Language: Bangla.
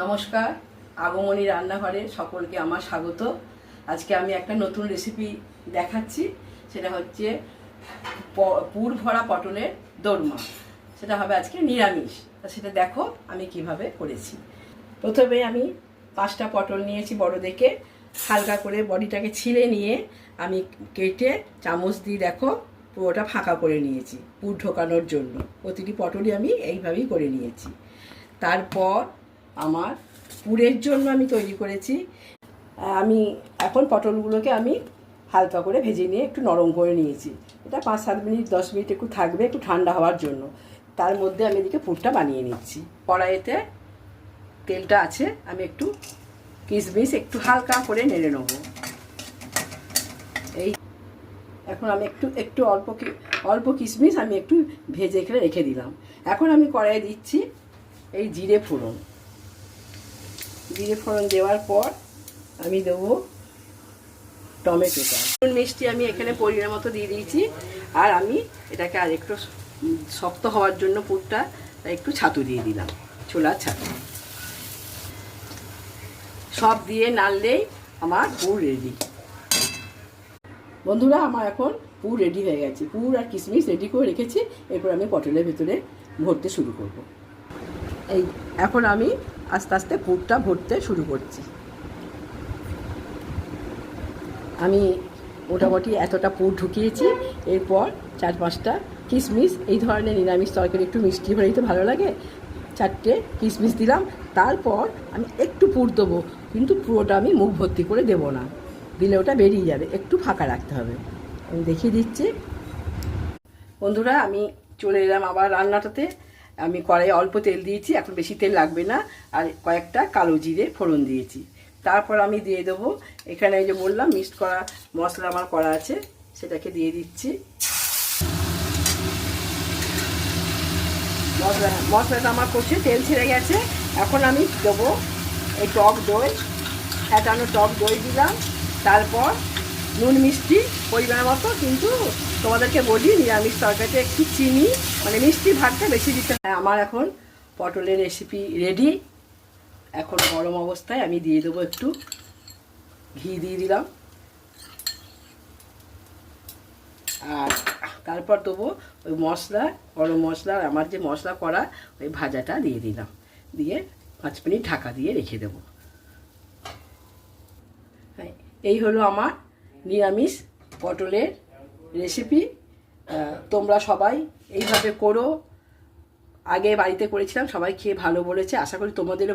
নমস্কার, আগমনী রান্নাঘরে সকলকে আমার স্বাগত। আজকে আমি একটা নতুন রেসিপি দেখাচ্ছি। সেটা হচ্ছে পুর ভরা পটলের দোরমা। সেটা হবে আজকে নিরামিষ। সেটা দেখো আমি কিভাবে করেছি। প্রথমে আমি 5টা পটল নিয়েছি বড় দেখে, হালকা করে বডিটাকে ছিলে নিয়ে আমি কেটে চামচ দিয়ে দেখো পুরোটা ফাঁকা করে নিয়েছি পুর ঢোকানোর জন্য। প্রতিটি পটলই আমি এইভাবেই করে নিয়েছি। তারপর আমার পুরের জন্য আমি তৈরি করেছি। আমি এখন পটলগুলোকে আমি হালকা করে ভেজে নিয়ে একটু নরম করে নিয়েছি। এটা 5-7 মিনিট 10 মিনিট একটু থাকবে, একটু ঠান্ডা হওয়ার জন্য। তার মধ্যে আমি এদিকে পুরটা বানিয়ে নিচ্ছি। কড়াইতে তেলটা আছে, আমি একটু কিশমিশ একটু হালকা করে নেড়ে নেব। এই এখন আমি একটু অল্প কিশমিশ আমি একটু ভেজে এখানে রেখে দিলাম। এখন আমি কড়াইয়ে দিচ্ছি এই জিরে ফোড়ন দেওয়ার পর আমি দেবো টমেটোটা। মিষ্টি আমি এখানে পরিমাণ মতো দিয়ে দিয়েছি। আর আমি এটাকে আর একটু শক্ত হওয়ার জন্য পুরটা একটু ছাতু দিয়ে দিলাম, ছোলার ছাতু। সব দিয়ে নাড়লেই আমার পুর রেডি। বন্ধুরা, আমার এখন পুর রেডি হয়ে গেছে। পুর আর কিশমিশ রেডি করে রেখেছি। এরপর আমি পটলের ভেতরে ভরতে শুরু করব। এখন আমি আস্তে আস্তে পুরটা ভরতে শুরু করছি। আমি মোটামুটি এতটা পুর ঢুকিয়েছি। এরপর 4-5টা কিশমিশ, এই ধরনের নিরামিষ তরকারি একটু মিষ্টি হলেই তো ভালো লাগে, 4টে কিশমিশ দিলাম। তারপর আমি একটু পুর দেবো, কিন্তু পুরোটা আমি মুখ ভর্তি করে দেবো না, দিলে ওটা বেরিয়ে যাবে। একটু ফাঁকা রাখতে হবে। আমি দেখিয়ে দিচ্ছি। বন্ধুরা, আমি চলে এলাম আবার রান্নাটাতে। আমি কড়াইয়ে অল্প তেল দিয়েছি, এখন বেশি তেল লাগবে না। আর কয়েকটা কালো জিরে ফোড়ন দিয়েছি। তারপর আমি দিয়ে দেবো এখানে এই যে বললাম মিক্সড করা মশলা আমার করা আছে, সেটাকে দিয়ে দিচ্ছি। মশলাটা আমার কষে তেল ছেড়ে গেছে। এখন আমি দেবো এই টক দই, ফ্যাটানো টক দই দিলাম। তারপর নুন মিষ্টি পরিমাণ মতো, কিন্তু তোমাদেরকে বলি নিরামিষ তরকারিতে একটু চিনি, মানে মিষ্টি ভাগটা বেশি দিতে হয়। আমার এখন পটলের রেসিপি রেডি। এখন গরম অবস্থায় আমি দিয়ে দেবো একটু ঘি দিয়ে দিলাম। আর তারপর দেবো ওই মশলা, গরম মশলা, আমার যে মশলা করা ওই ভাজাটা দিয়ে দিলাম। দিয়ে 5 মিনিট ঢাকা দিয়ে রেখে দেবো। এই হলো আমার নিরামিষ পটলের রেসিপি। তোমরা সবাই এইভাবে করো। আগে বাড়িতে করেছিলাম, সবাই খেয়ে ভালো বলেছে। আশা করি তোমাদেরও